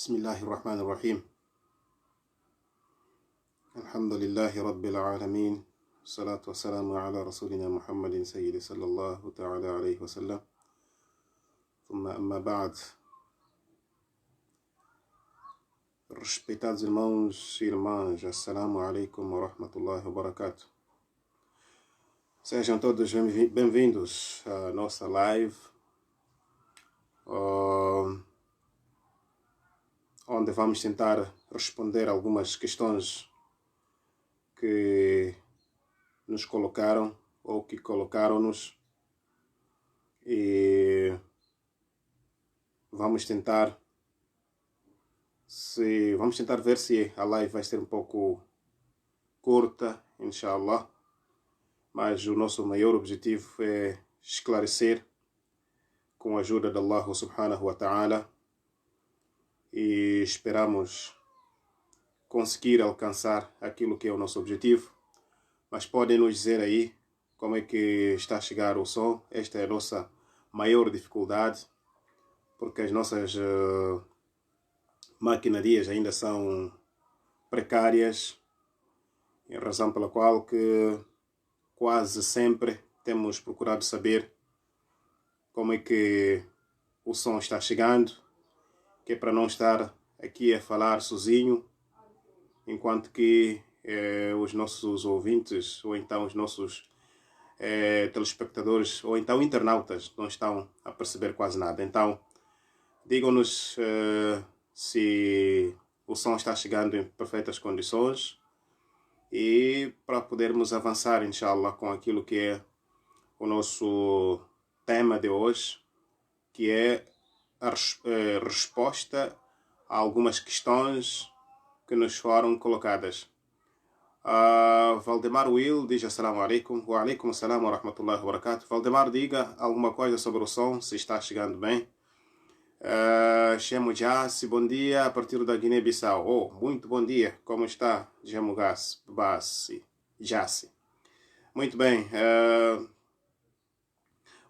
بسم الله الرحمن الرحيم. الحمد لله رب العالمين، والصلاة والسلام على رسولنا محمد سيد صلى الله تعالى عليه وسلم. ثم أما بعد. Respeitados irmãos e irmãs, Assalamu alaikum wa rahmatullahi wa barakatuh. Sejam todos bem-vindos à nossa live, onde vamos tentar responder algumas questões que nos colocaram ou que colocaram-nos, e vamos tentar ver se a live vai ser um pouco curta, inshallah, mas o nosso maior objetivo é esclarecer com a ajuda de Allah subhanahu wa ta'ala, e esperamos conseguir alcançar aquilo que é o nosso objetivo. Mas podem nos dizer aí como é que está a chegar o som. Esta é a nossa maior dificuldade, porque as nossas maquinarias ainda são precárias, em razão pela qual que quase sempre temos procurado saber como é que o som está chegando, que é para não estar aqui a falar sozinho, enquanto que os nossos ouvintes, ou então os nossos telespectadores, ou então internautas, não estão a perceber quase nada. Então, digam-nos se o som está chegando em perfeitas condições, e para podermos avançar, inshallah, com aquilo que é o nosso tema de hoje, que é a resposta a algumas questões que nos foram colocadas. Valdemar Will diz Assalamu alaikum. Wa alaikum assalam wa rahmatullahi wa barakatuh. Valdemar, diga alguma coisa sobre o som, se está chegando bem. Shemo Jassi, bom dia, a partir da Guiné-Bissau. Oh, muito bom dia, como está Shemo Jassi? Muito bem.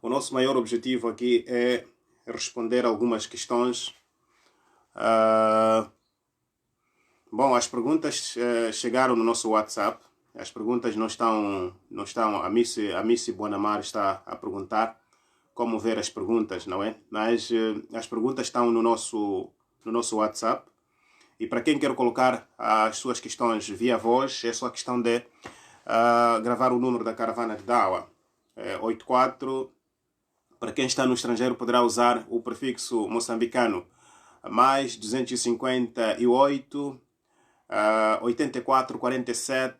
O nosso maior objetivo aqui é responder algumas questões. Bom, as perguntas chegaram no nosso WhatsApp. As perguntas não estão. A Missy Bonamar está a perguntar como ver as perguntas, não é? Mas as perguntas estão no nosso WhatsApp. E para quem quer colocar as suas questões via voz, é só questão de gravar o número da caravana de Dawa. 84. Para quem está no estrangeiro, poderá usar o prefixo moçambicano mais 258 84 47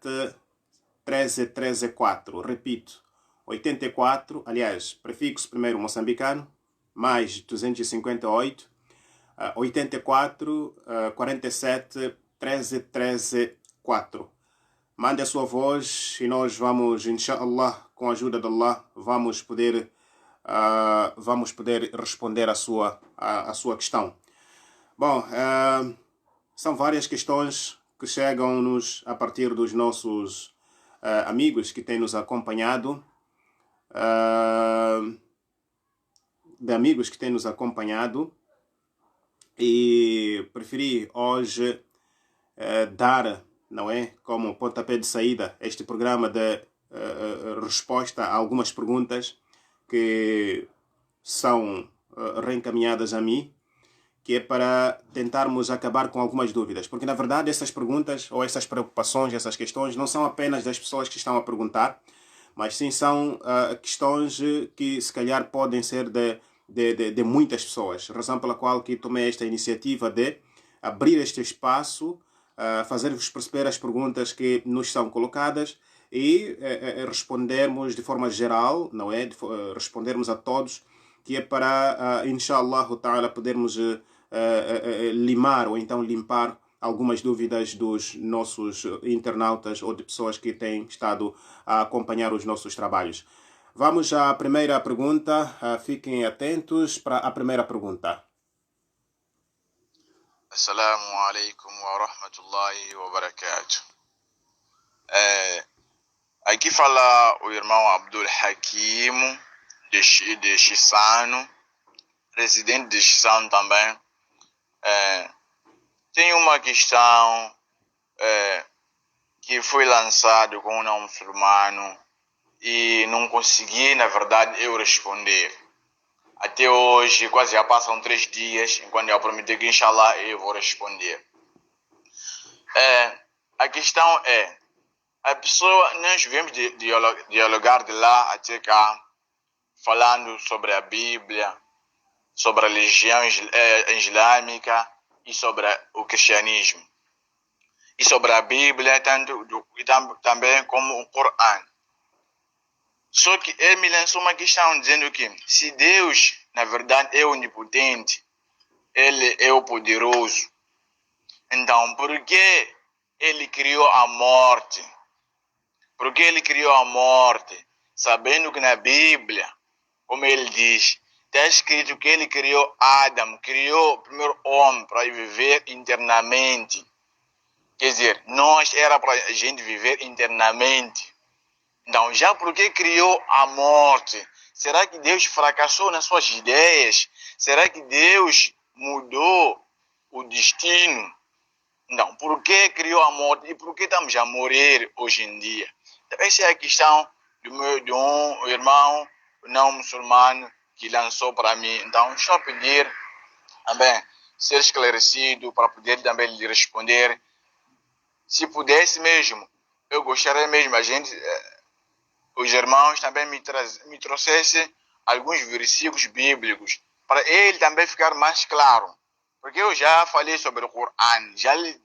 13 13 4. Repito, 84, aliás, prefixo primeiro moçambicano, mais 258 84 47 13 13 4. Mande a sua voz e nós vamos, inshallah, com a ajuda de Allah, vamos poder responder a sua questão. Bom, são várias questões que chegam-nos a partir dos nossos amigos que têm nos acompanhado, e preferi hoje dar, não é, como pontapé de saída, este programa de resposta a algumas perguntas que são reencaminhadas a mim, que é para tentarmos acabar com algumas dúvidas. Porque, na verdade, essas perguntas, ou essas preocupações, essas questões, não são apenas das pessoas que estão a perguntar, mas sim são questões que, se calhar, podem ser de muitas pessoas. Razão pela qual que tomei esta iniciativa de abrir este espaço, fazer-vos perceber as perguntas que nos são colocadas e respondermos de forma geral, não é? Respondermos a todos, que é para, inshallah ta'ala, podermos limar ou então limpar algumas dúvidas dos nossos internautas ou de pessoas que têm estado a acompanhar os nossos trabalhos. Vamos à primeira pergunta. Fiquem atentos para a primeira pergunta. Assalamu alaikum wa rahmatullahi wa barakatuh. Aqui fala o irmão Abdul Hakim de Chissano, residente de Chissano também. tem uma questão que foi lançado com um não muçulmano e não consegui, na verdade, eu responder. Até hoje, quase já passam 3 dias, enquanto eu prometi que, inshallah, eu vou responder. A questão é, a pessoa, nós viemos dialogar de lá até cá, falando sobre a Bíblia, sobre a religião islâmica e sobre o cristianismo. E sobre a Bíblia, também como o Corão. Só que ele me lançou uma questão dizendo que se Deus, na verdade, é onipotente, ele é o poderoso, então por que ele criou a morte? Por que ele criou a morte? Sabendo que na Bíblia, como ele diz, está escrito que ele criou Adão, criou o primeiro homem para viver internamente. Quer dizer, nós era para a gente viver internamente. Então, já por que criou a morte? Será que Deus fracassou nas suas ideias? Será que Deus mudou o destino? Então, por que criou a morte e por que estamos a morrer hoje em dia? Então, essa é a questão de um irmão não muçulmano que lançou para mim. Então, só pedir também ser esclarecido para poder também lhe responder. Se pudesse mesmo, eu gostaria mesmo, os irmãos também me trouxessem alguns versículos bíblicos, para ele também ficar mais claro. Porque eu já falei sobre o Corão, já lhe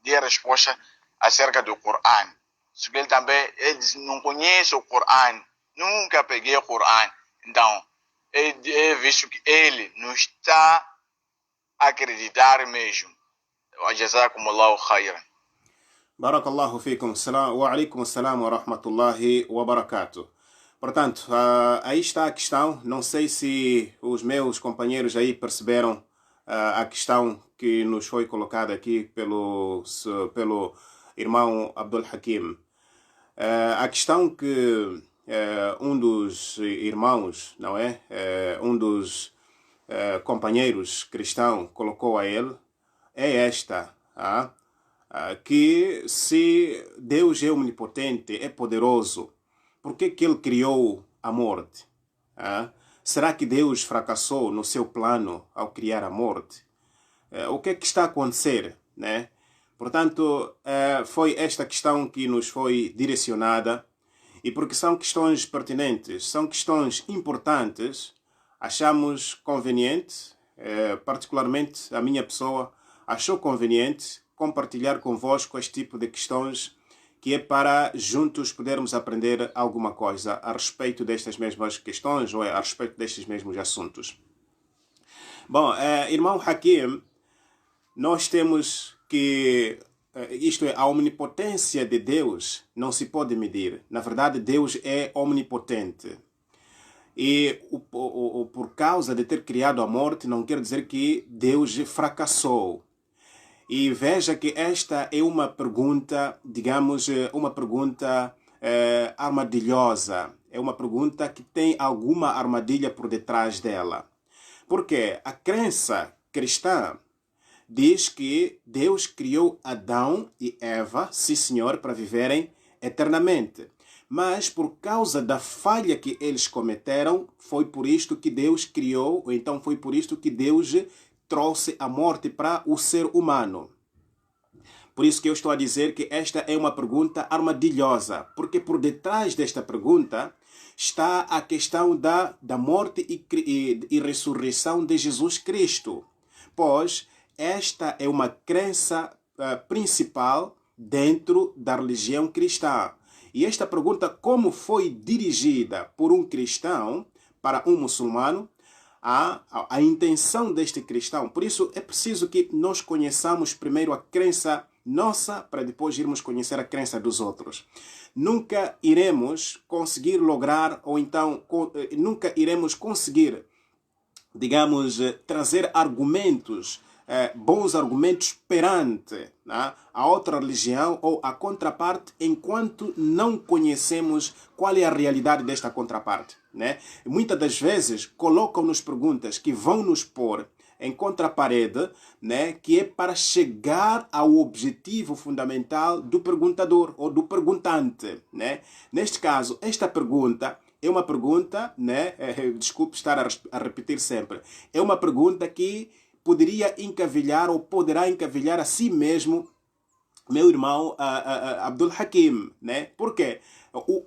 dei a resposta acerca do Corão. Só que ele disse, não conhece o Corão, nunca peguei o Corão. Então, é visto que ele não está a acreditar mesmo. Jazakumullahu khairan. Barakallahu fikum. Wa alaikum assalam wa rahmatullahi wa barakatuh. Portanto, aí está a questão. Não sei se os meus companheiros aí perceberam a questão que nos foi colocada aqui pelo irmão Abdul Hakim. A questão que um dos irmãos, não é? Um dos companheiros cristãos colocou a ele é esta, que se Deus é onipotente, é poderoso, por que ele criou a morte? Será que Deus fracassou no seu plano ao criar a morte? O que é que está a acontecer, né? Portanto, foi esta questão que nos foi direcionada, e porque são questões pertinentes, são questões importantes, achamos conveniente, particularmente a minha pessoa, achou conveniente compartilhar convosco este tipo de questões, que é para juntos podermos aprender alguma coisa a respeito destas mesmas questões ou a respeito destes mesmos assuntos. Bom, irmão Hakim, nós temos que, isto é, a omnipotência de Deus não se pode medir. Na verdade, Deus é omnipotente. E por causa de ter criado a morte, não quer dizer que Deus fracassou. E veja que esta é uma pergunta, digamos, uma pergunta armadilhosa. É uma pergunta que tem alguma armadilha por detrás dela. Porque a crença cristã diz que Deus criou Adão e Eva, sim senhor, para viverem eternamente. Mas por causa da falha que eles cometeram, foi por isto que Deus criou, ou então foi por isto que Deus trouxe a morte para o ser humano. Por isso que eu estou a dizer que esta é uma pergunta armadilhosa, porque por detrás desta pergunta está a questão da morte e ressurreição de Jesus Cristo. Pois esta é uma crença principal dentro da religião cristã. E esta pergunta, como foi dirigida por um cristão para um muçulmano, a intenção deste cristão. Por isso é preciso que nós conheçamos primeiro a crença nossa, para depois irmos conhecer a crença dos outros. Nunca iremos conseguir lograr, ou então nunca iremos conseguir, digamos, trazer argumentos, bons argumentos perante a outra religião ou a contraparte, enquanto não conhecemos qual é a realidade desta contraparte, né? Muitas das vezes colocam-nos perguntas que vão nos pôr encontra a parede, né, que é para chegar ao objetivo fundamental do perguntador ou do perguntante, né? Neste caso, esta pergunta é uma pergunta, né, desculpe estar a repetir sempre, é uma pergunta que poderia encavilhar ou poderá encavilhar a si mesmo meu irmão Abdul Hakim, né? Por quê?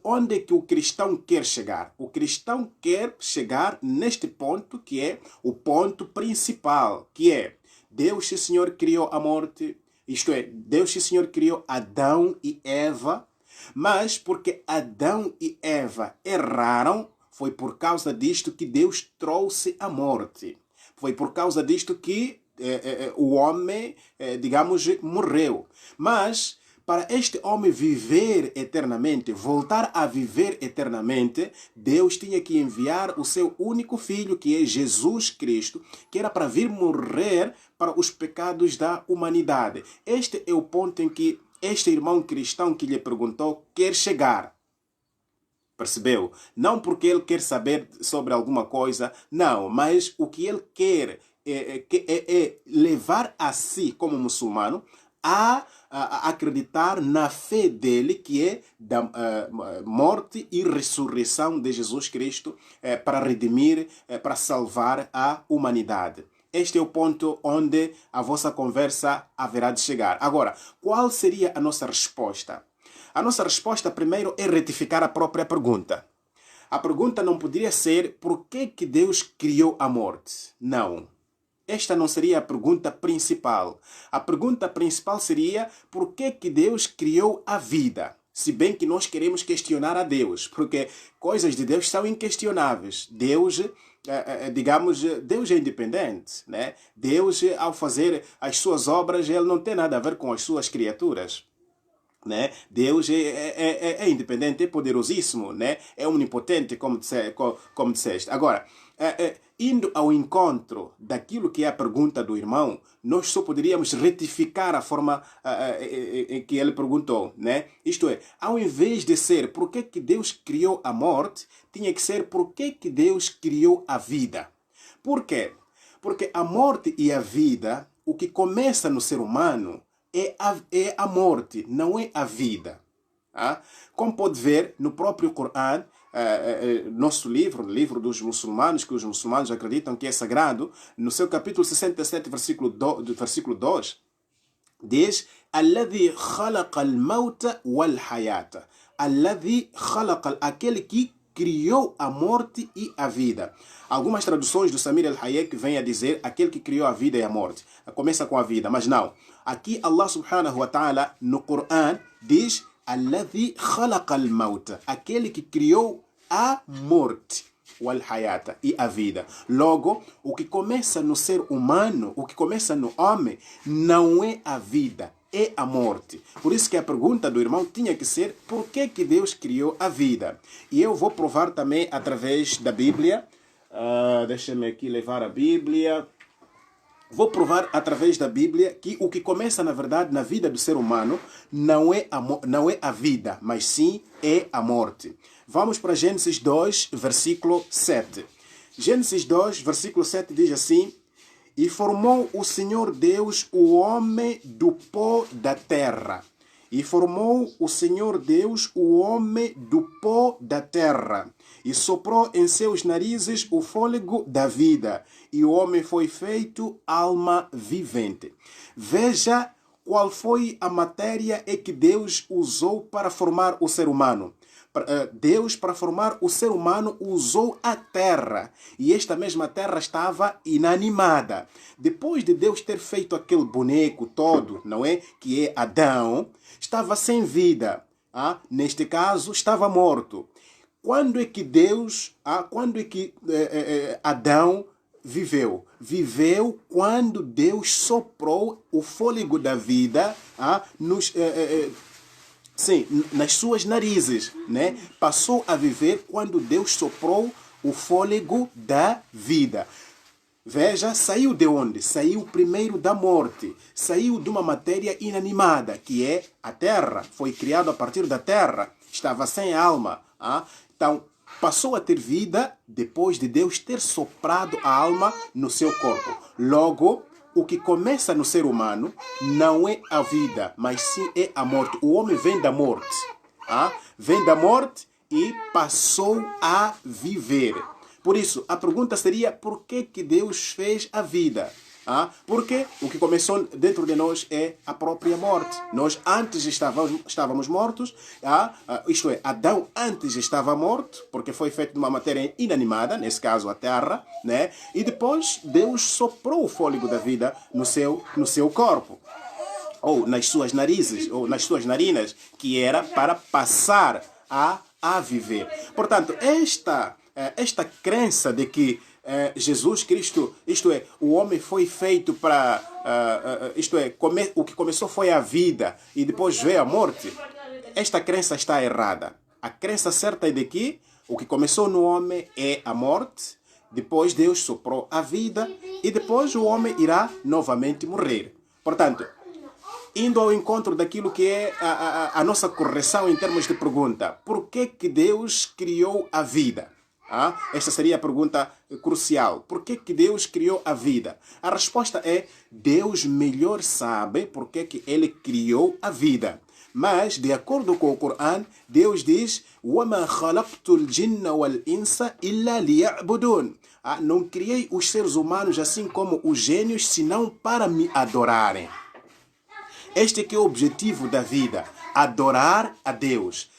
Onde é que o cristão quer chegar? O cristão quer chegar neste ponto que é o ponto principal, que é Deus, o Senhor, criou a morte, isto é, Deus, o Senhor, criou Adão e Eva, mas porque Adão e Eva erraram, foi por causa disto que Deus trouxe a morte. Foi por causa disto que o homem, digamos, morreu. Mas, para este homem viver eternamente, voltar a viver eternamente, Deus tinha que enviar o seu único filho, que é Jesus Cristo, que era para vir morrer para os pecados da humanidade. Este é o ponto em que este irmão cristão que lhe perguntou quer chegar. Percebeu? Não porque ele quer saber sobre alguma coisa, não, mas o que ele quer é levar a si, como muçulmano, a acreditar na fé dele, que é da morte e ressurreição de Jesus Cristo para redimir, para salvar a humanidade. Este é o ponto onde a vossa conversa haverá de chegar. Agora, qual seria a nossa resposta? A nossa resposta, primeiro, é retificar a própria pergunta. A pergunta não poderia ser por que Deus criou a morte? Não. Esta não seria a pergunta principal. A pergunta principal seria por que Deus criou a vida? Se bem que nós queremos questionar a Deus, porque coisas de Deus são inquestionáveis. Deus, digamos, Deus é independente, né? Deus, ao fazer as suas obras, ele não tem nada a ver com as suas criaturas. Né? Deus é independente, é poderosíssimo, né? É onipotente, como disseste. Agora, indo ao encontro daquilo que é a pergunta do irmão, nós só poderíamos retificar a forma em que ele perguntou, né? Isto é, ao invés de ser por que Deus criou a morte, tinha que ser por que Deus criou a vida. Por quê? Porque a morte e a vida, o que começa no ser humano, é a morte, não é a vida. Como pode ver no próprio Corão, nosso livro, o livro dos muçulmanos, que os muçulmanos acreditam que é sagrado, no seu capítulo 67, versículo 2, diz: Alladhi khalaqa al-mauta wal-hayata. Alladhi khalaqa, aquele que criou a morte e a vida. Algumas traduções do Samir al-Hayek vêm a dizer aquele que criou a vida e a morte. Começa com a vida, mas não. Aqui Allah subhanahu wa ta'ala no Corão diz Alladhi khalaqa al-mauta, aquele que criou a morte, wal-hayata, e a vida. Logo, o que começa no ser humano, o que começa no homem, não é a vida, é a morte. Por isso que a pergunta do irmão tinha que ser por que Deus criou a vida? E eu vou provar também através da Bíblia. Deixa-me aqui levar a Bíblia. Vou provar através da Bíblia que o que começa, na verdade, na vida do ser humano não é a vida, mas sim é a morte. Vamos para Gênesis 2, versículo 7. Gênesis 2, versículo 7 diz assim: E formou o Senhor Deus o homem do pó da terra. E formou o Senhor Deus o homem do pó da terra, e soprou em seus narizes o fôlego da vida, e o homem foi feito alma vivente. Veja qual foi a matéria que Deus usou para formar o ser humano. Deus, para formar o ser humano, usou a terra. E esta mesma terra estava inanimada. Depois de Deus ter feito aquele boneco todo, não é? Que é Adão, estava sem vida. Neste caso, estava morto. Quando é que Adão viveu? Viveu quando Deus soprou o fôlego da vida nas suas narizes, né? Passou a viver quando Deus soprou o fôlego da vida. Veja, saiu de onde? Saiu primeiro da morte. Saiu de uma matéria inanimada, que é a terra. Foi criado a partir da terra. Estava sem alma. Então, passou a ter vida depois de Deus ter soprado a alma no seu corpo. Logo, o que começa no ser humano não é a vida, mas sim é a morte. O homem vem da morte. Vem da morte e passou a viver. Por isso, a pergunta seria: por que Deus fez a vida? Porque o que começou dentro de nós é a própria morte. Nós antes estávamos mortos, isto é, Adão antes estava morto, porque foi feito de uma matéria inanimada, nesse caso a terra, né? E depois Deus soprou o fôlego da vida no seu corpo, ou nas suas narizes, ou nas suas narinas, que era para passar a viver. Portanto, esta crença de que Jesus Cristo, isto é, o homem foi feito para, o que começou foi a vida e depois veio a morte, esta crença está errada. A crença certa é de que o que começou no homem é a morte, depois Deus soprou a vida e depois o homem irá novamente morrer. Portanto, indo ao encontro daquilo que é a nossa correção em termos de pergunta: por que Deus criou a vida? Esta seria a pergunta crucial. Por que Deus criou a vida? A resposta é: Deus melhor sabe por que Ele criou a vida. Mas, de acordo com o Corão, Deus diz: وَمَا خَلَقْتُ الْجِنَّ وَالْإِنسَ إِلَّا لِيَعْبُدُونَ. Não criei os seres humanos assim como os gênios, senão para me adorarem. Este é que é o objetivo da vida: adorar a Deus,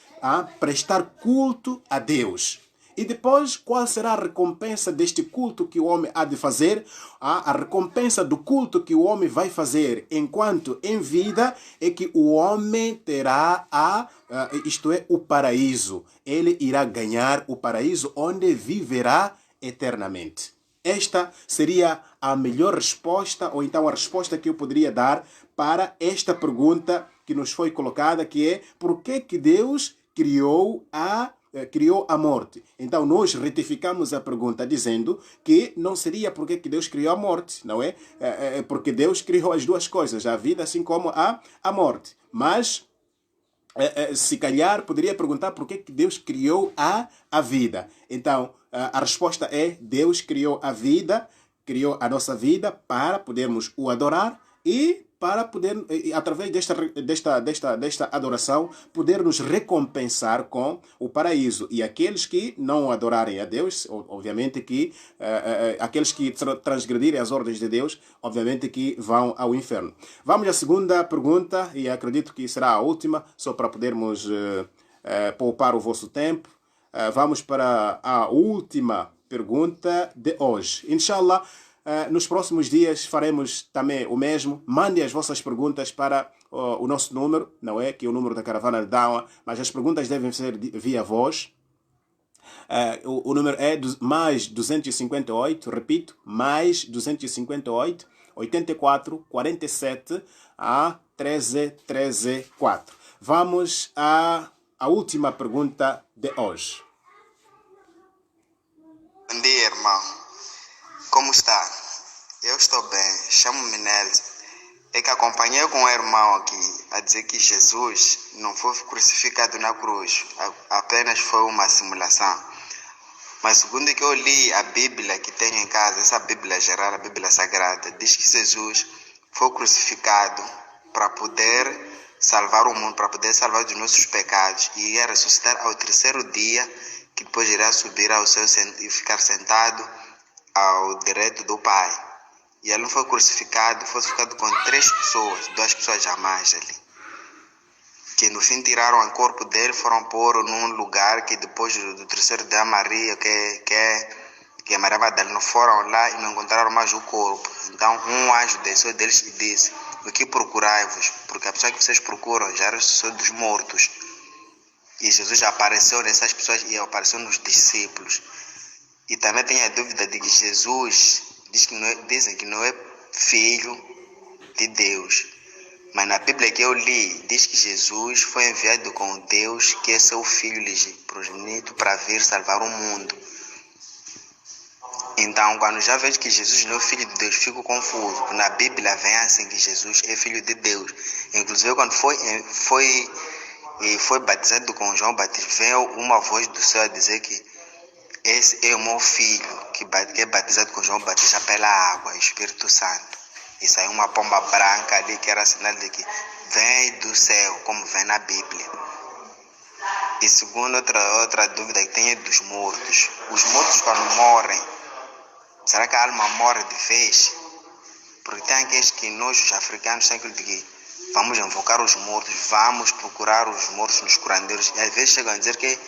prestar culto a Deus. E depois, qual será a recompensa deste culto que o homem há de fazer? A recompensa do culto que o homem vai fazer enquanto em vida é que o homem terá isto é, o paraíso. Ele irá ganhar o paraíso onde viverá eternamente. Esta seria a melhor resposta, ou então a resposta que eu poderia dar para esta pergunta que nos foi colocada, que é: por que Deus criou a morte? Então nós retificamos a pergunta dizendo que não seria porque que Deus criou a morte, não é? Porque Deus criou as duas coisas, a vida assim como a morte. Mas se calhar poderia perguntar por que Deus criou a vida. Então a resposta é: Deus criou a vida, criou a nossa vida para podermos o adorar e para poder, através desta adoração, poder nos recompensar com o paraíso. E aqueles que não adorarem a Deus, obviamente que aqueles que transgredirem as ordens de Deus, obviamente que vão ao inferno. Vamos à segunda pergunta, e acredito que será a última, só para podermos poupar o vosso tempo. Vamos para a última pergunta de hoje. Inshallah, nos próximos dias faremos também o mesmo. Mande as vossas perguntas para o nosso número, não é? Que é o número da Caravana de Dawa, mas as perguntas devem ser via voz. O número é mais 258, repito, mais 258, 84, 47, 13, 4. Vamos à última pergunta de hoje. Bom dia, irmão. Como está? Eu estou bem. Chamo-me Nelson. É que acompanhei com o irmão aqui a dizer que Jesus não foi crucificado na cruz, apenas foi uma simulação. Mas segundo que eu li a Bíblia que tenho em casa, essa Bíblia geral, a Bíblia Sagrada, diz que Jesus foi crucificado para poder salvar o mundo, para poder salvar dos nossos pecados, e ia ressuscitar ao terceiro dia, que depois irá subir ao céu e ficar sentado ao direito do Pai. E ele não foi crucificado com 3 pessoas, 2 pessoas a mais ali, que no fim tiraram o corpo dele, foram pôr num lugar que depois do terceiro dia Maria, que é Maria Madalena, foram lá e não encontraram mais o corpo. Então um anjo desceu deles e disse: o que procurai-vos? Porque a pessoa que vocês procuram já ressuscitou dos mortos. E Jesus apareceu nessas pessoas e apareceu nos discípulos. E também tem a dúvida de que Jesus dizem que não é filho de Deus. Mas na Bíblia que eu li, diz que Jesus foi enviado com Deus, que é seu filho progenito, para vir salvar o mundo. Então, quando já vejo que Jesus não é filho de Deus, fico confuso. Na Bíblia vem assim que Jesus é filho de Deus. Inclusive, quando foi batizado com João Batista, veio uma voz do céu a dizer que esse é o meu filho, que é batizado com João Batista pela água e Espírito Santo. E saiu uma pomba branca ali que era sinal de que vem do céu, como vem na Bíblia. E segundo outra dúvida que tem é dos mortos. Os mortos quando morrem, será que a alma morre de vez? Porque tem aqueles que nós, os africanos, tem aquilo de que vamos invocar os mortos, vamos procurar os mortos nos curandeiros. E às vezes chegam a dizer que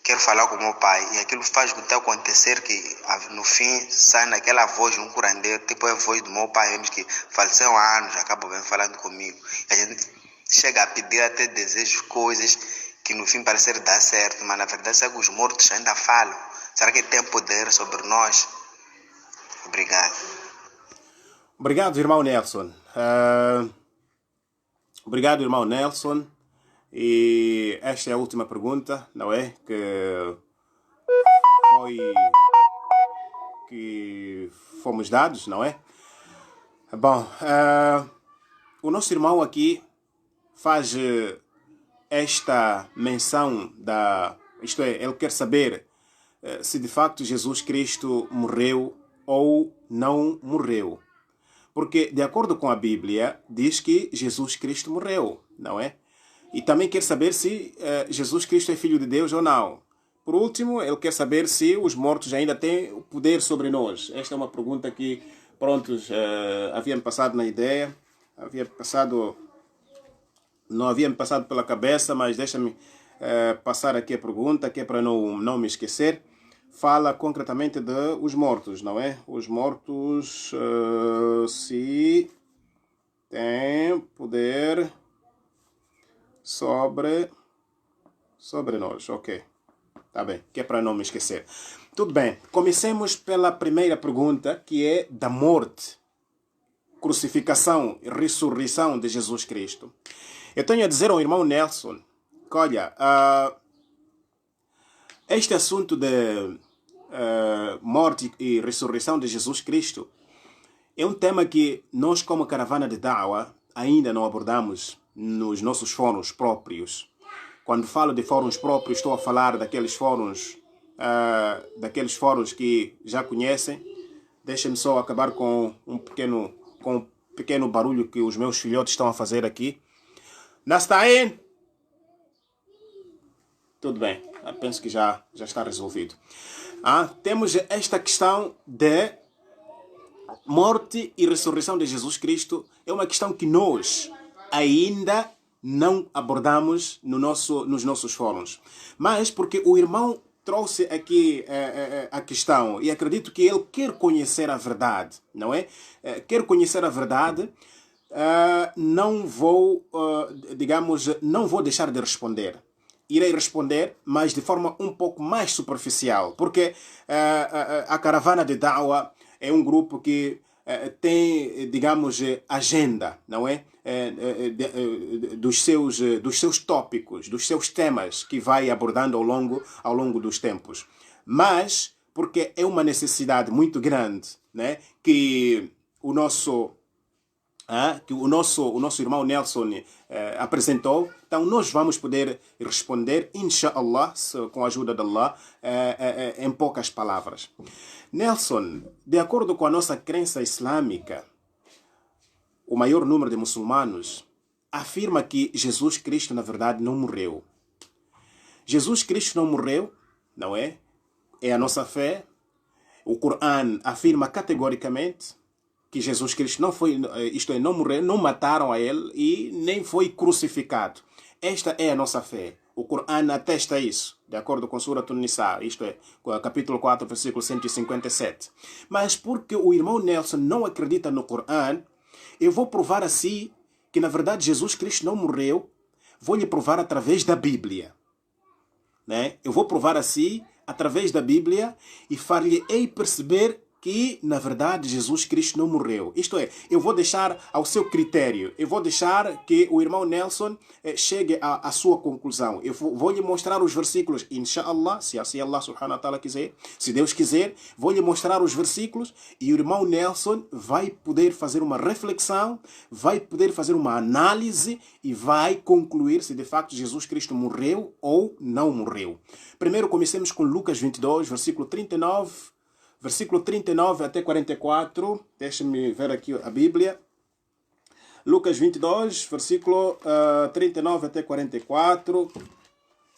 quero falar com o meu pai. E aquilo faz acontecer que no fim sai naquela voz de um curandeiro, tipo a voz do meu pai, mesmo que faleceu há anos, acaba bem falando comigo. E a gente chega a pedir até desejos, coisas que no fim parecer dar certo, mas na verdade será que os mortos ainda falam? Será que tem poder sobre nós? Obrigado. Obrigado, irmão Nelson. Obrigado, irmão Nelson. E esta é a última pergunta, não é? Que fomos dados, não é? Bom, o nosso irmão aqui faz esta menção isto é, ele quer saber se de facto Jesus Cristo morreu ou não morreu. Porque, de acordo com a Bíblia, diz que Jesus Cristo morreu, não é? E também quer saber se Jesus Cristo é filho de Deus ou não. Por último, ele quer saber se os mortos ainda têm o poder sobre nós. Esta é uma pergunta que, havia-me passado na ideia, não havia me passado pela cabeça, mas deixa-me passar aqui a pergunta, que é para não me esquecer. Fala concretamente dos mortos, não é? Os mortos, se têm poder sobre nós. Ok, tá bem, que é para não me esquecer. Tudo bem, comecemos pela primeira pergunta, que é da morte, crucificação e ressurreição de Jesus Cristo. Eu tenho a dizer ao irmão Nelson que, olha, este assunto de morte e ressurreição de Jesus Cristo é um tema que nós, como caravana de Da'wa, ainda não abordamos nos nossos fóruns próprios. Quando falo de fóruns próprios, estou a falar daqueles fóruns que já conhecem. Deixem-me só acabar com um pequeno barulho que os meus filhotes estão a fazer aqui. Nastain? Tudo bem, penso que já está resolvido. Temos esta questão de morte e ressurreição de Jesus Cristo. É uma questão que nós ainda não abordamos nos nossos fóruns. Mas porque o irmão trouxe aqui a questão e acredito que ele quer conhecer a verdade, não é? Quer conhecer a verdade. Não vou deixar de responder. Irei responder, mas de forma um pouco mais superficial, porque a caravana de Da'wa é um grupo que tem, digamos, agenda, não é? Dos seus tópicos, dos seus temas que vai abordando ao longo dos tempos. Mas, porque é uma necessidade muito grande, né, que o nosso irmão Nelson apresentou, então nós vamos poder responder, inshallah, com a ajuda de Allah, em poucas palavras. Nelson, de acordo com a nossa crença islâmica, o maior número de muçulmanos afirma que Jesus Cristo, na verdade, não morreu. Jesus Cristo não morreu, não é? É a nossa fé. O Corão afirma categoricamente que Jesus Cristo não foi, isto é, não morreu, não mataram a ele e nem foi crucificado. Esta é a nossa fé. O Corão atesta isso, de acordo com Surah An-Nisa, isto é, capítulo 4, versículo 157. Mas porque o irmão Nelson não acredita no Corão, eu vou provar a si que, na verdade, Jesus Cristo não morreu. Vou lhe provar através da Bíblia, né? Eu vou provar a si através da Bíblia e far-lhe-ei perceber que, na verdade, Jesus Cristo não morreu. Isto é, eu vou deixar ao seu critério, eu vou deixar que o irmão Nelson chegue à sua conclusão. Eu vou lhe mostrar os versículos, inshallah, se assim Allah subhanahu wa ta'ala quiser, se Deus quiser, vou lhe mostrar os versículos e o irmão Nelson vai poder fazer uma reflexão, vai poder fazer uma análise e vai concluir se de facto Jesus Cristo morreu ou não morreu. Primeiro comecemos com Lucas 22, versículo 39 até 44. Deixa-me ver aqui a Bíblia. Lucas 22, versículo 39 até 44.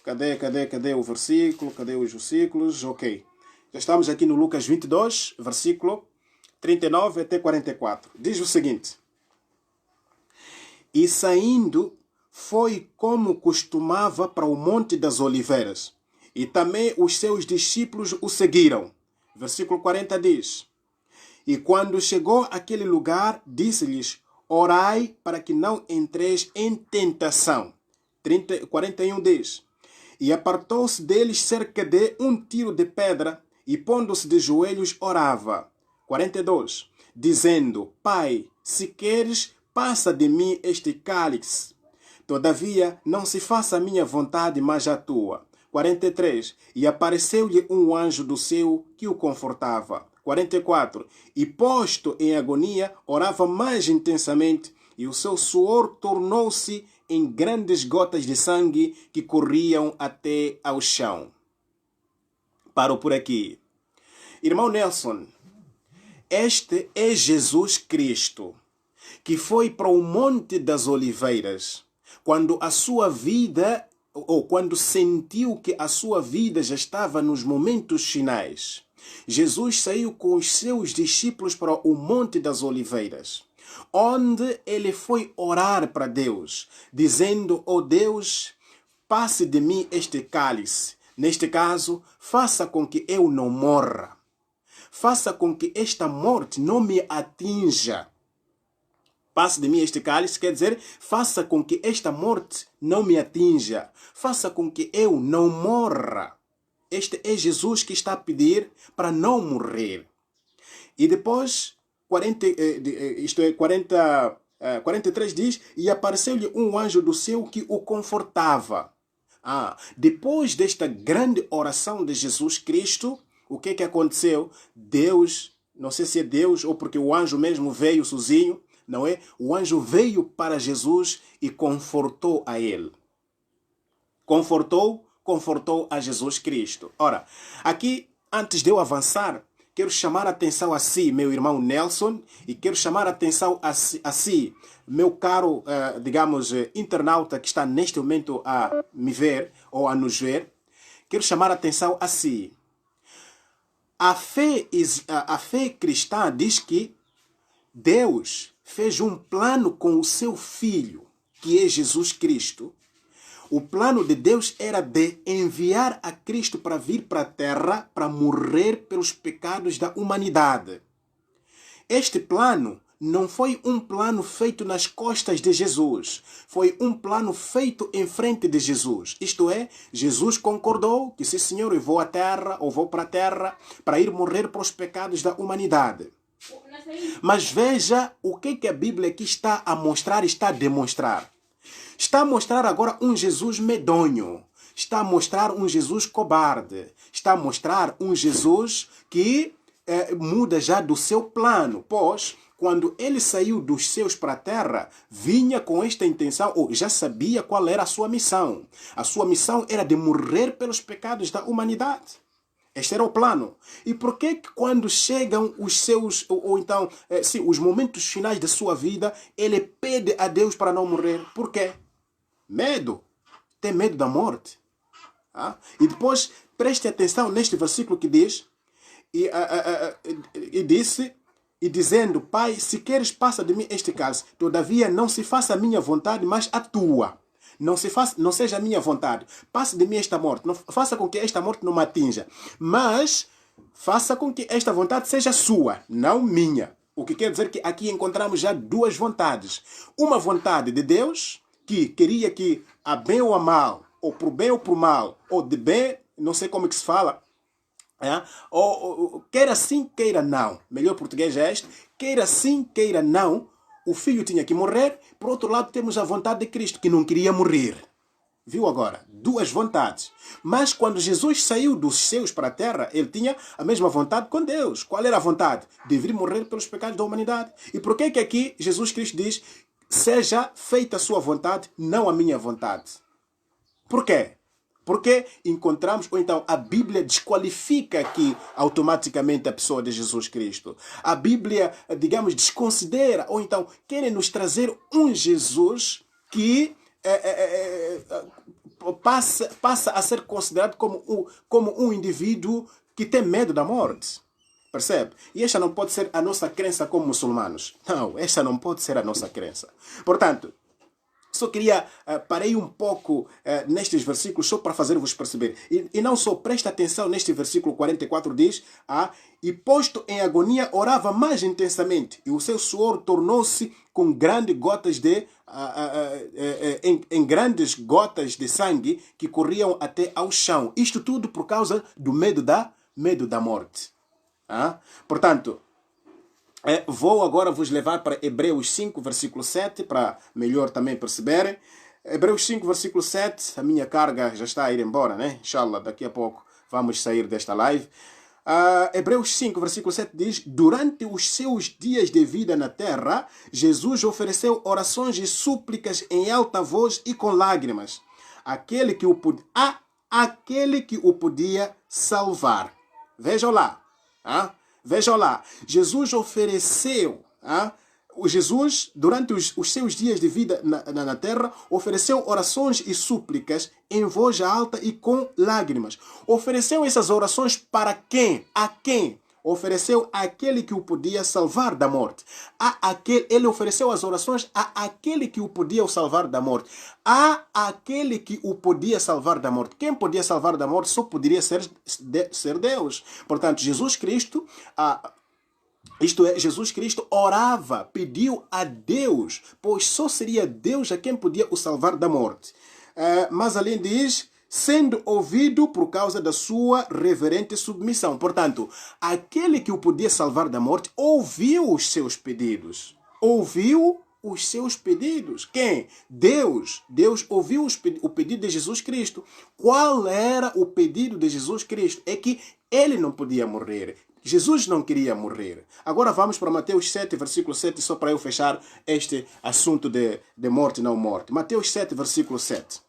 Cadê o versículo? Cadê os versículos? Ok. Já estamos aqui no Lucas 22, versículo 39 até 44. Diz o seguinte. E saindo, foi como costumava para o Monte das Oliveiras. E também os seus discípulos o seguiram. Versículo 40 diz. E quando chegou àquele lugar, disse-lhes, orai para que não entreis em tentação. 41 diz. E apartou-se deles cerca de um tiro de pedra, e pondo-se de joelhos orava. 42. Dizendo, Pai, se queres, passa de mim este cálice. Todavia, não se faça a minha vontade, mas a tua. 43. E apareceu-lhe um anjo do céu que o confortava. 44. E posto em agonia, orava mais intensamente, e o seu suor tornou-se em grandes gotas de sangue que corriam até ao chão. Paro por aqui. Irmão Nelson, este é Jesus Cristo, que foi para o Monte das Oliveiras, quando a sua vida, ou quando sentiu que a sua vida já estava nos momentos finais. Jesus saiu com os seus discípulos para o Monte das Oliveiras, onde ele foi orar para Deus, dizendo, ó Deus, passe de mim este cálice. Neste caso, faça com que eu não morra. Faça com que esta morte não me atinja. Passe de mim este cálice, quer dizer, faça com que esta morte não me atinja. Faça com que eu não morra. Este é Jesus que está a pedir para não morrer. E depois, 43 diz, e apareceu-lhe um anjo do céu que o confortava. Depois desta grande oração de Jesus Cristo, o que aconteceu? Deus, não sei se é Deus ou porque o anjo mesmo veio sozinho, não é? O anjo veio para Jesus e confortou a ele. Confortou a Jesus Cristo. Ora, aqui, antes de eu avançar, quero chamar a atenção a si, meu irmão Nelson, e quero chamar a atenção a si, meu caro, internauta que está neste momento a me ver ou a nos ver. Quero chamar a atenção a si. A fé cristã diz que Deus fez um plano com o seu Filho, que é Jesus Cristo. O plano de Deus era de enviar a Cristo para vir para a terra para morrer pelos pecados da humanidade. Este plano não foi um plano feito nas costas de Jesus. Foi um plano feito em frente de Jesus. Isto é, Jesus concordou que, sim senhor, eu vou à terra, ou vou para a terra, para ir morrer pelos pecados da humanidade. Mas veja o que a Bíblia aqui está a mostrar e está a demonstrar. Está a mostrar agora um Jesus medonho. Está a mostrar um Jesus cobarde. Está a mostrar um Jesus que muda já do seu plano. Pois, quando ele saiu dos céus para a terra, vinha com esta intenção, ou já sabia qual era a sua missão. A sua missão era de morrer pelos pecados da humanidade. Este era o plano. E por que quando chegam os seus, os momentos finais da sua vida, ele pede a Deus para não morrer? Por quê? Medo. Tem medo da morte. E depois, preste atenção neste versículo que diz, e disse, e dizendo, Pai, se queres, passa de mim este cálice. Todavia, não se faça a minha vontade, mas a tua. Não seja a minha vontade. Passe de mim esta morte. Não, faça com que esta morte não me atinja. Mas faça com que esta vontade seja sua, não minha. O que quer dizer que aqui encontramos já duas vontades. Uma vontade de Deus, que queria que a bem ou a mal, ou por bem ou por mal, ou de bem, não sei como é que se fala, Ou queira sim, queira não. Melhor português é este. Queira sim, queira não. O filho tinha que morrer. Por outro lado, temos a vontade de Cristo, que não queria morrer. Viu agora? Duas vontades. Mas quando Jesus saiu dos céus para a terra, ele tinha a mesma vontade com Deus. Qual era a vontade? De vir morrer pelos pecados da humanidade. E por que aqui Jesus Cristo diz: seja feita a sua vontade, não a minha vontade? Por quê? Porque encontramos, ou então a Bíblia desqualifica aqui automaticamente a pessoa de Jesus Cristo. A Bíblia, digamos, desconsidera, ou então querem nos trazer um Jesus que passa a ser considerado como um indivíduo que tem medo da morte. Percebe? E esta não pode ser a nossa crença como muçulmanos. Não, esta não pode ser a nossa crença. Portanto, só queria, parei um pouco nestes versículos só para fazer-vos perceber. E não só, presta atenção neste versículo 44, diz: e posto em agonia, orava mais intensamente, e o seu suor tornou-se com grandes gotas em grandes gotas de sangue que corriam até ao chão. Isto tudo por causa do medo da morte. Portanto, vou agora vos levar para Hebreus 5, versículo 7, para melhor também perceberem. Hebreus 5, versículo 7, a minha carga já está a ir embora, né? Inshallah, daqui a pouco vamos sair desta live. Hebreus 5, versículo 7 diz: durante os seus dias de vida na terra, Jesus ofereceu orações e súplicas em alta voz e com lágrimas àquele que o podia salvar. Vejam lá. Vejam lá, Jesus ofereceu, Jesus, durante os seus dias de vida na terra, ofereceu orações e súplicas em voz alta e com lágrimas. Ofereceu essas orações para quem? A quem? Ofereceu àquele que o podia salvar da morte. Ele ofereceu as orações àquele que o podia salvar da morte. Àquele que o podia salvar da morte. Quem podia salvar da morte só poderia ser Deus. Portanto, Jesus Cristo, Jesus Cristo orava, pediu a Deus, pois só seria Deus a quem podia o salvar da morte. Mas além diz, sendo ouvido por causa da sua reverente submissão. Portanto, aquele que o podia salvar da morte ouviu os seus pedidos. Ouviu os seus pedidos. Quem? Deus. Deus ouviu o pedido de Jesus Cristo. Qual era o pedido de Jesus Cristo? É que ele não podia morrer. Jesus não queria morrer. Agora vamos para Mateus 7, versículo 7, só para eu fechar este assunto de morte e não morte. Mateus 7, versículo 7.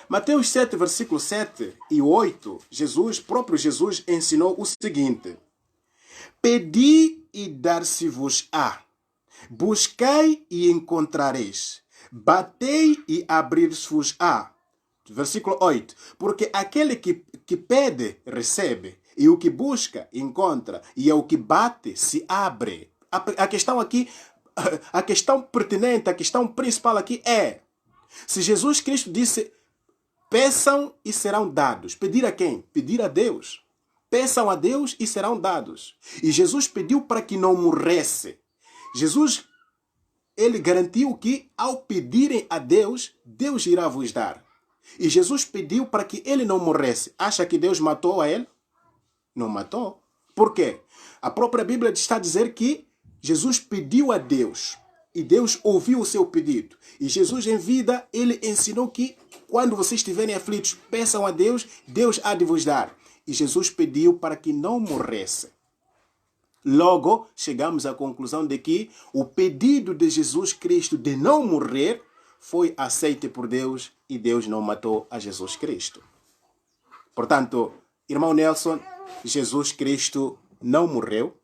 Mateus 7, versículo 7 e 8, próprio Jesus ensinou o seguinte: pedi e dar-se-vos-á, buscai e encontrareis, batei e abrir-se-vos-á. Versículo 8, porque aquele que pede, recebe, e o que busca, encontra, e ao que bate, se abre. A questão aqui, a questão pertinente, a questão principal aqui é: se Jesus Cristo disse, peçam e serão dados. Pedir a quem? Pedir a Deus. Peçam a Deus e serão dados. E Jesus pediu para que não morresse. Jesus, ele garantiu que ao pedirem a Deus, Deus irá vos dar. E Jesus pediu para que ele não morresse. Acha que Deus matou a ele? Não matou. Por quê? A própria Bíblia está a dizer que Jesus pediu a Deus. E Deus ouviu o seu pedido. E Jesus em vida, ele ensinou que quando vocês estiverem aflitos, peçam a Deus, Deus há de vos dar. E Jesus pediu para que não morresse. Logo, chegamos à conclusão de que o pedido de Jesus Cristo de não morrer foi aceito por Deus e Deus não matou a Jesus Cristo. Portanto, irmão Nelson, Jesus Cristo não morreu.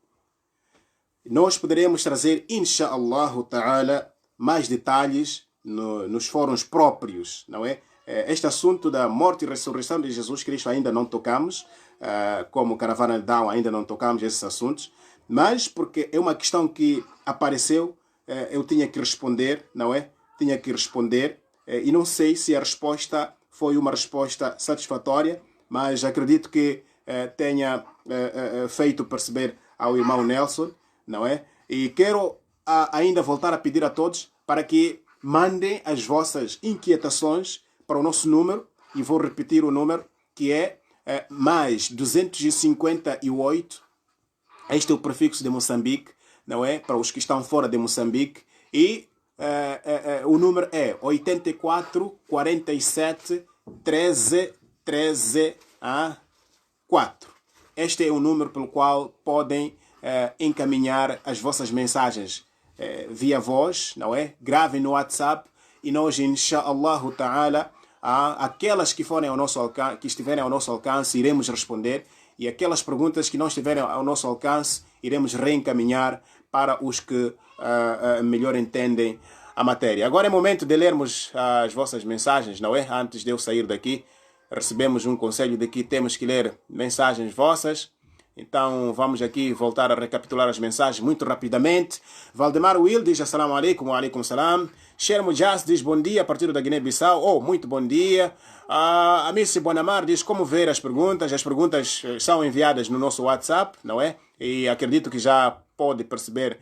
Nós poderemos trazer, inshallah ta'ala, mais detalhes nos fóruns próprios, não é? Este assunto da morte e ressurreição de Jesus Cristo ainda não tocamos, como Caravana de Down ainda não tocamos esses assuntos, mas porque é uma questão que apareceu, eu tinha que responder, não é? Tinha que responder, e não sei se a resposta foi uma resposta satisfatória, mas acredito que tenha feito perceber ao irmão Nelson, não é? E quero ainda voltar a pedir a todos para que mandem as vossas inquietações para o nosso número, e vou repetir o número, que é mais 258. Este é o prefixo de Moçambique, não é? Para os que estão fora de Moçambique. E o número é 84 47 13 13 4. Este é o número pelo qual podem encaminhar as vossas mensagens via voz, não é? Gravem no WhatsApp e nós, inshallah ta'ala, aquelas que forem ao nosso alcance, que estiverem ao nosso alcance, iremos responder, e aquelas perguntas que não estiverem ao nosso alcance, iremos reencaminhar para os que melhor entendem a matéria. Agora é momento de lermos as vossas mensagens, não é? Antes de eu sair daqui, recebemos um conselho de que temos que ler mensagens vossas. Então vamos aqui voltar a recapitular as mensagens muito rapidamente. Valdemar Will diz assalamu alaikum, wa alaikum salam. Shermo Jazz diz bom dia a partir da Guiné-Bissau. Oh, muito bom dia. Amici Bonamar diz como ver as perguntas. As perguntas são enviadas no nosso WhatsApp, não é? E acredito que já pode perceber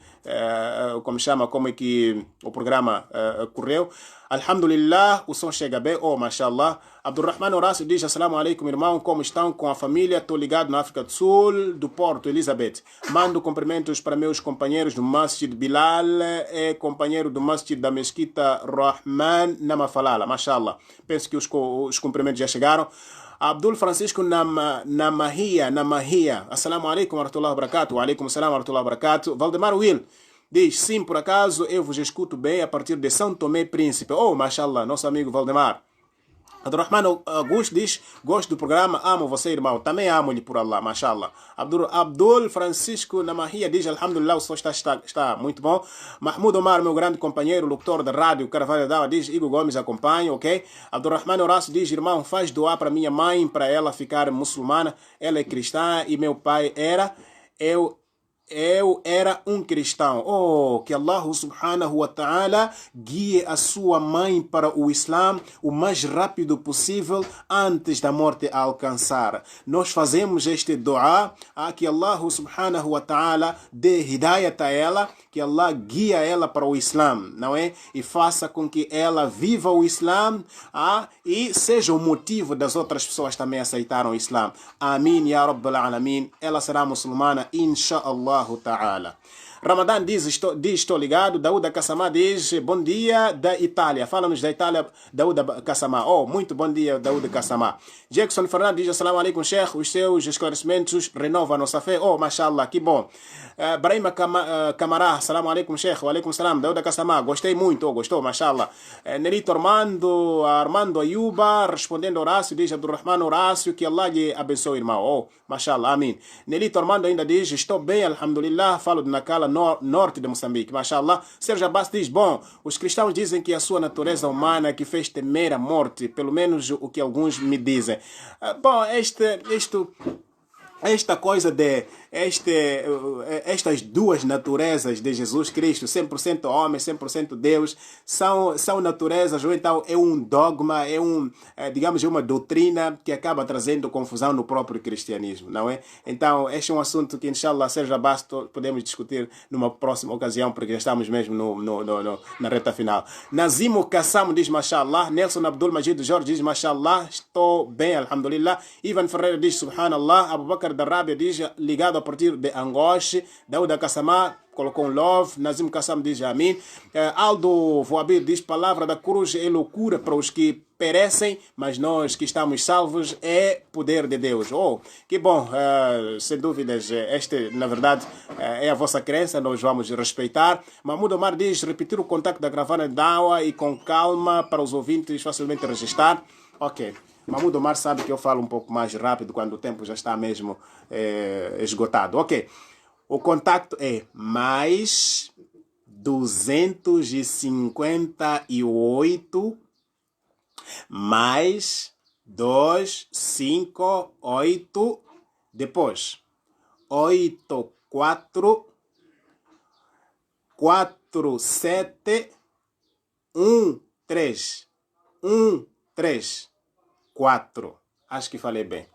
como é que o programa correu. Alhamdulillah, o som chega bem. Oh, mashallah. Abdurrahman Horácio diz assalamu alaikum, irmão, como estão com a família? Estou ligado na África do Sul, do Porto, Elizabeth. Mando cumprimentos para meus companheiros do Masjid Bilal e companheiro do Masjid da Mesquita Rahman Namafalala, mashallah. Penso que os cumprimentos já chegaram. Abdul Francisco Namahia. Assalamu alaikum wa rahmatullahi wa barakatuh. Wa alaikum assalam wa rahmatullahi wa barakatuh. Valdemar Will diz, sim, por acaso eu vos escuto bem a partir de São Tomé Príncipe. Oh, mashallah, nosso amigo Valdemar. Abdurrahman Augusto diz, gosto do programa, amo você, irmão. Também amo-lhe por Allah, mashallah. Abdul Francisco Namahia diz, alhamdulillah, o som está muito bom. Mahmoud Omar, meu grande companheiro, locutor da rádio Carvalho Dawa, diz, Igor Gomes acompanha, ok? Abdurrahman Horácio diz, irmão, faz doar para minha mãe, para ela ficar muçulmana. Ela é cristã e meu pai era. Eu era um cristão. Oh, que Allah subhanahu wa ta'ala guie a sua mãe para o Islã o mais rápido possível antes da morte a alcançar. Nós fazemos este dua a que Allah subhanahu wa ta'ala dê hidayat a ela, que Allah guie ela para o Islã, não é? E faça com que ela viva o Islã e seja o motivo das outras pessoas também aceitarem o Islã. Amin, ya Rabbal Alamin. Ela será muçulmana, inshallah ta'ala. Ramadan diz, estou ligado. Daúda Kassamá diz, bom dia da Itália. Fala-nos da Itália, Daúda Kassamá. Oh, muito bom dia, Daúda Kassamá. Jackson Fernandes diz, assalamu alaikum, Sheikh. Os seus esclarecimentos renovam a nossa fé. Oh, mashallah, que bom. Brahima Camará, assalamu alaikum, Sheikh. Wa alaikum salam, Daúda Kassamá. Gostei muito, gostou, mashallah. Nerito Armando Ayuba, respondendo Horácio, diz Abdurrahman Horácio, que Allah lhe abençoe, irmão. Oh, mashallah, amin. Nerito Armando ainda diz, estou bem, alhamdulillah, falo de Nacala, norte de Moçambique, mashallah. Sérgio Abbas diz, bom, os cristãos dizem que a sua natureza humana que fez temer a morte, pelo menos o que alguns me dizem. Bom, esta coisa de estas duas naturezas de Jesus Cristo, 100% homem, 100% Deus, são naturezas, ou então é um dogma, digamos, uma doutrina que acaba trazendo confusão no próprio cristianismo, não é? Então, este é um assunto que, inshallah, seja basto, podemos discutir numa próxima ocasião, porque já estamos mesmo na reta final. Nazimo Kassam diz, mashallah. Nelson Abdul Majid Jorge diz, mashallah, estou bem, alhamdulillah. Ivan Ferreira diz, subhanallah. Abu Bakr da Rábia diz, ligado a partir de Angoche. Daúda Kassamá colocou um love. Nazim Kassam diz amém. Aldo Voabir diz, palavra da cruz é loucura para os que perecem, mas nós que estamos salvos é poder de Deus. Oh, que bom, sem dúvidas, na verdade, é a vossa crença, nós vamos respeitar. Mahmoud Omar diz, repetir o contacto da Caravana Dawa e com calma para os ouvintes facilmente registrar. Ok. Mahmoud Omar sabe que eu falo um pouco mais rápido quando o tempo já está mesmo esgotado. Ok. O contacto é mais 258 mais 258 depois 84 47 13 4. Acho que falei bem.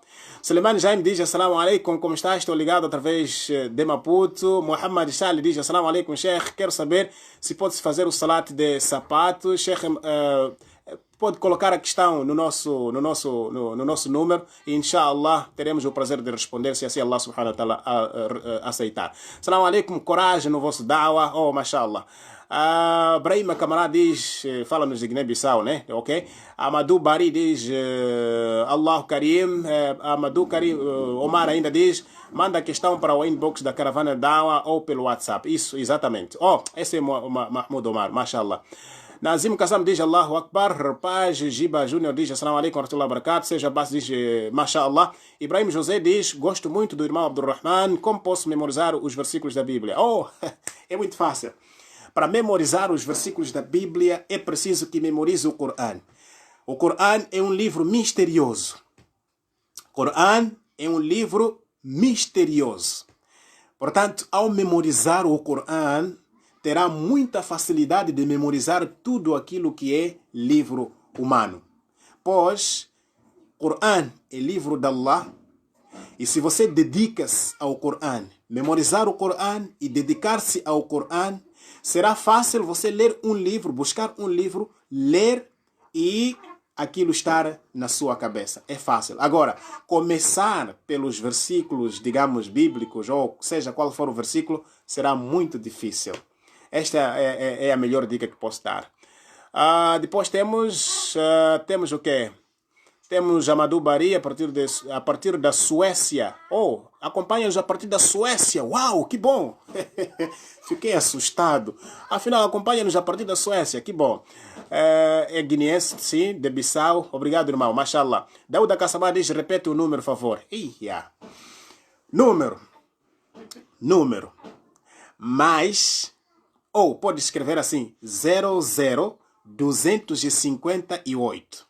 Suleiman Jaime diz, assalamu alaikum, como está? Estou ligado através de Maputo. Muhammad Sali diz, assalamu alaikum, Sheikh. Quero saber se pode-se fazer o salat de sapato. Sheikh, pode colocar a questão no nosso número e inshallah teremos o prazer de responder se assim Allah subhanahu wa ta'ala aceitar. Assalamu alaikum, coragem no vosso da'wah, oh mashallah. Brahima Camarada diz, fala-nos de Guiné-Bissau, né? Ok? Amadou Bari diz, Allah Karim. Amadou Karim, Omar ainda diz, manda a questão para o inbox da Caravana Dawa ou pelo WhatsApp. Isso, exatamente. Oh, esse é Mahmoud Omar, mashallah. Nazim Kassam diz Allahu Akbar. Paz Giba Júnior diz Assalamu alaikum wa rahmatullahi wa barakatuh. Seja Abbas diz mashallah. Ibrahim José diz, gosto muito do irmão Abdurrahman. Como posso memorizar os versículos da Bíblia? Oh, é muito fácil. Para memorizar os versículos da Bíblia, é preciso que memorize o Corão. O Corão é um livro misterioso. O Corão é um livro misterioso. Portanto, ao memorizar o Corão, terá muita facilidade de memorizar tudo aquilo que é livro humano. Pois, o Corão é livro de Allah. E se você dedica-se ao Corão, memorizar o Corão e dedicar-se ao Corão, será fácil você ler um livro, buscar um livro, ler e aquilo estar na sua cabeça. É fácil. Agora, começar pelos versículos, digamos, bíblicos, ou seja qual for o versículo, será muito difícil. Esta é a melhor dica que posso dar. Depois temos o quê? Temos Amadou Bari a partir da Suécia. Oh, acompanha-nos a partir da Suécia. Uau, que bom! Fiquei assustado. Afinal, acompanha-nos a partir da Suécia. Que bom. É guineense, sim, de Bissau. Obrigado, irmão. Mashallah. Dauda Kassamá diz, repete o número, por favor. Número. Mais, ou pode escrever assim, 00258.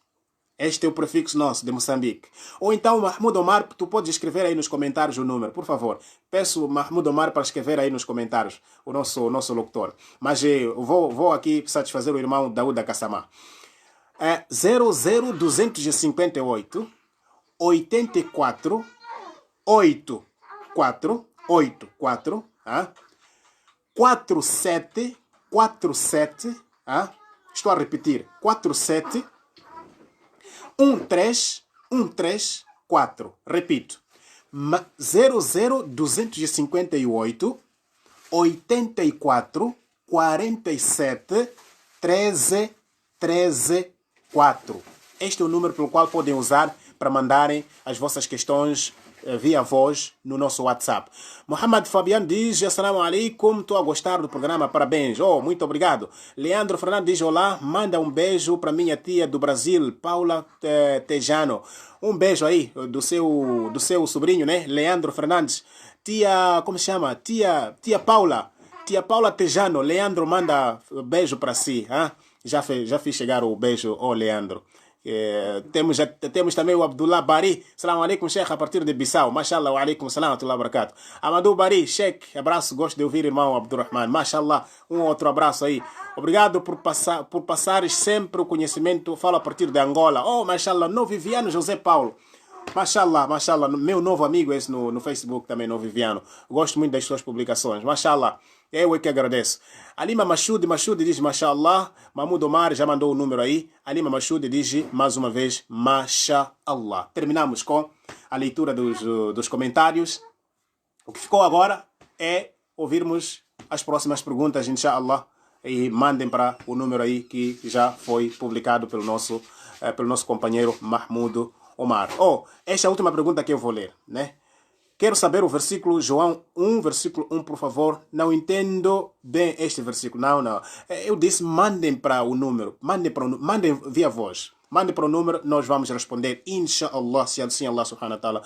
Este é o prefixo nosso de Moçambique. Ou então, Mahmoud Omar, tu podes escrever aí nos comentários o número, por favor. Peço Mahmoud Omar para escrever aí nos comentários, o nosso locutor. Mas eu vou aqui satisfazer o irmão Dauda Kassamá. 00258 84 84 47 47. Estou a repetir. 47 13134. Repito. 00258 84 47 13 4. Este é o número pelo qual podem usar para mandarem as vossas questões via voz no nosso WhatsApp. Mohamed Fabiano diz, Assalamu alaikum, estou a gostar do programa, parabéns. Oh, muito obrigado. Leandro Fernando diz, olá, manda um beijo para minha tia do Brasil, Paula Tejano. Um beijo aí do seu sobrinho, né? Leandro Fernandes. Tia, como se chama? Tia Paula. Tia Paula Tejano. Leandro manda beijo para si. Já fiz chegar o beijo ao Leandro. Temos também o Abdullah Bari. Assalamu alaikum, Sheikh, a partir de Bissau. Mashallah, wa alaikum salam, wa barakatuh. Amadou Bari, Sheikh, abraço, gosto de ouvir irmão Abdurrahman. Mashallah, um outro abraço aí. Obrigado por passares sempre o conhecimento. Falo a partir de Angola. Oh, mashallah, Noviviano José Paulo. Mashallah, meu novo amigo esse no Facebook também, Noviviano. Gosto muito das suas publicações. Mashallah. Eu é que agradeço. Alima Mashoud diz Mashallah. Mahmoud Omar já mandou o número aí. Alima Mashoud diz mais uma vez Mashallah. Terminamos com a leitura dos comentários. O que ficou agora é ouvirmos as próximas perguntas, inshallah. E mandem para o número aí que já foi publicado pelo nosso companheiro Mahmoud Omar. Esta é a última pergunta que eu vou ler, né? Quero saber o versículo João 1, versículo 1, por favor. Não entendo bem este versículo. Não. Eu disse, mandem para o número. Mandem via voz. Mandem para o número, nós vamos responder, inshallah, se assim Allah subhanahu wa ta'ala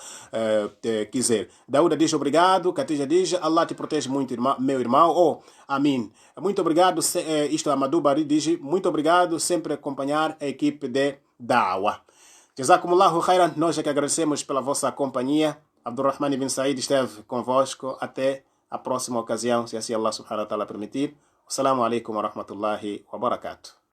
quiser. Dauda diz obrigado. Katija diz, Allah te protege muito, meu irmão. Amém. Muito obrigado. Isto é Amadou Bari diz, muito obrigado. Sempre acompanhar a equipe de Dawa. Jazakumullahu khairan. Nós é que agradecemos pela vossa companhia. Abdurrahman ibn Said esteve convosco. Até a próxima ocasião, se assim Allah subhanahu wa ta'ala permitir. Assalamu alaikum wa rahmatullahi wa barakatuh.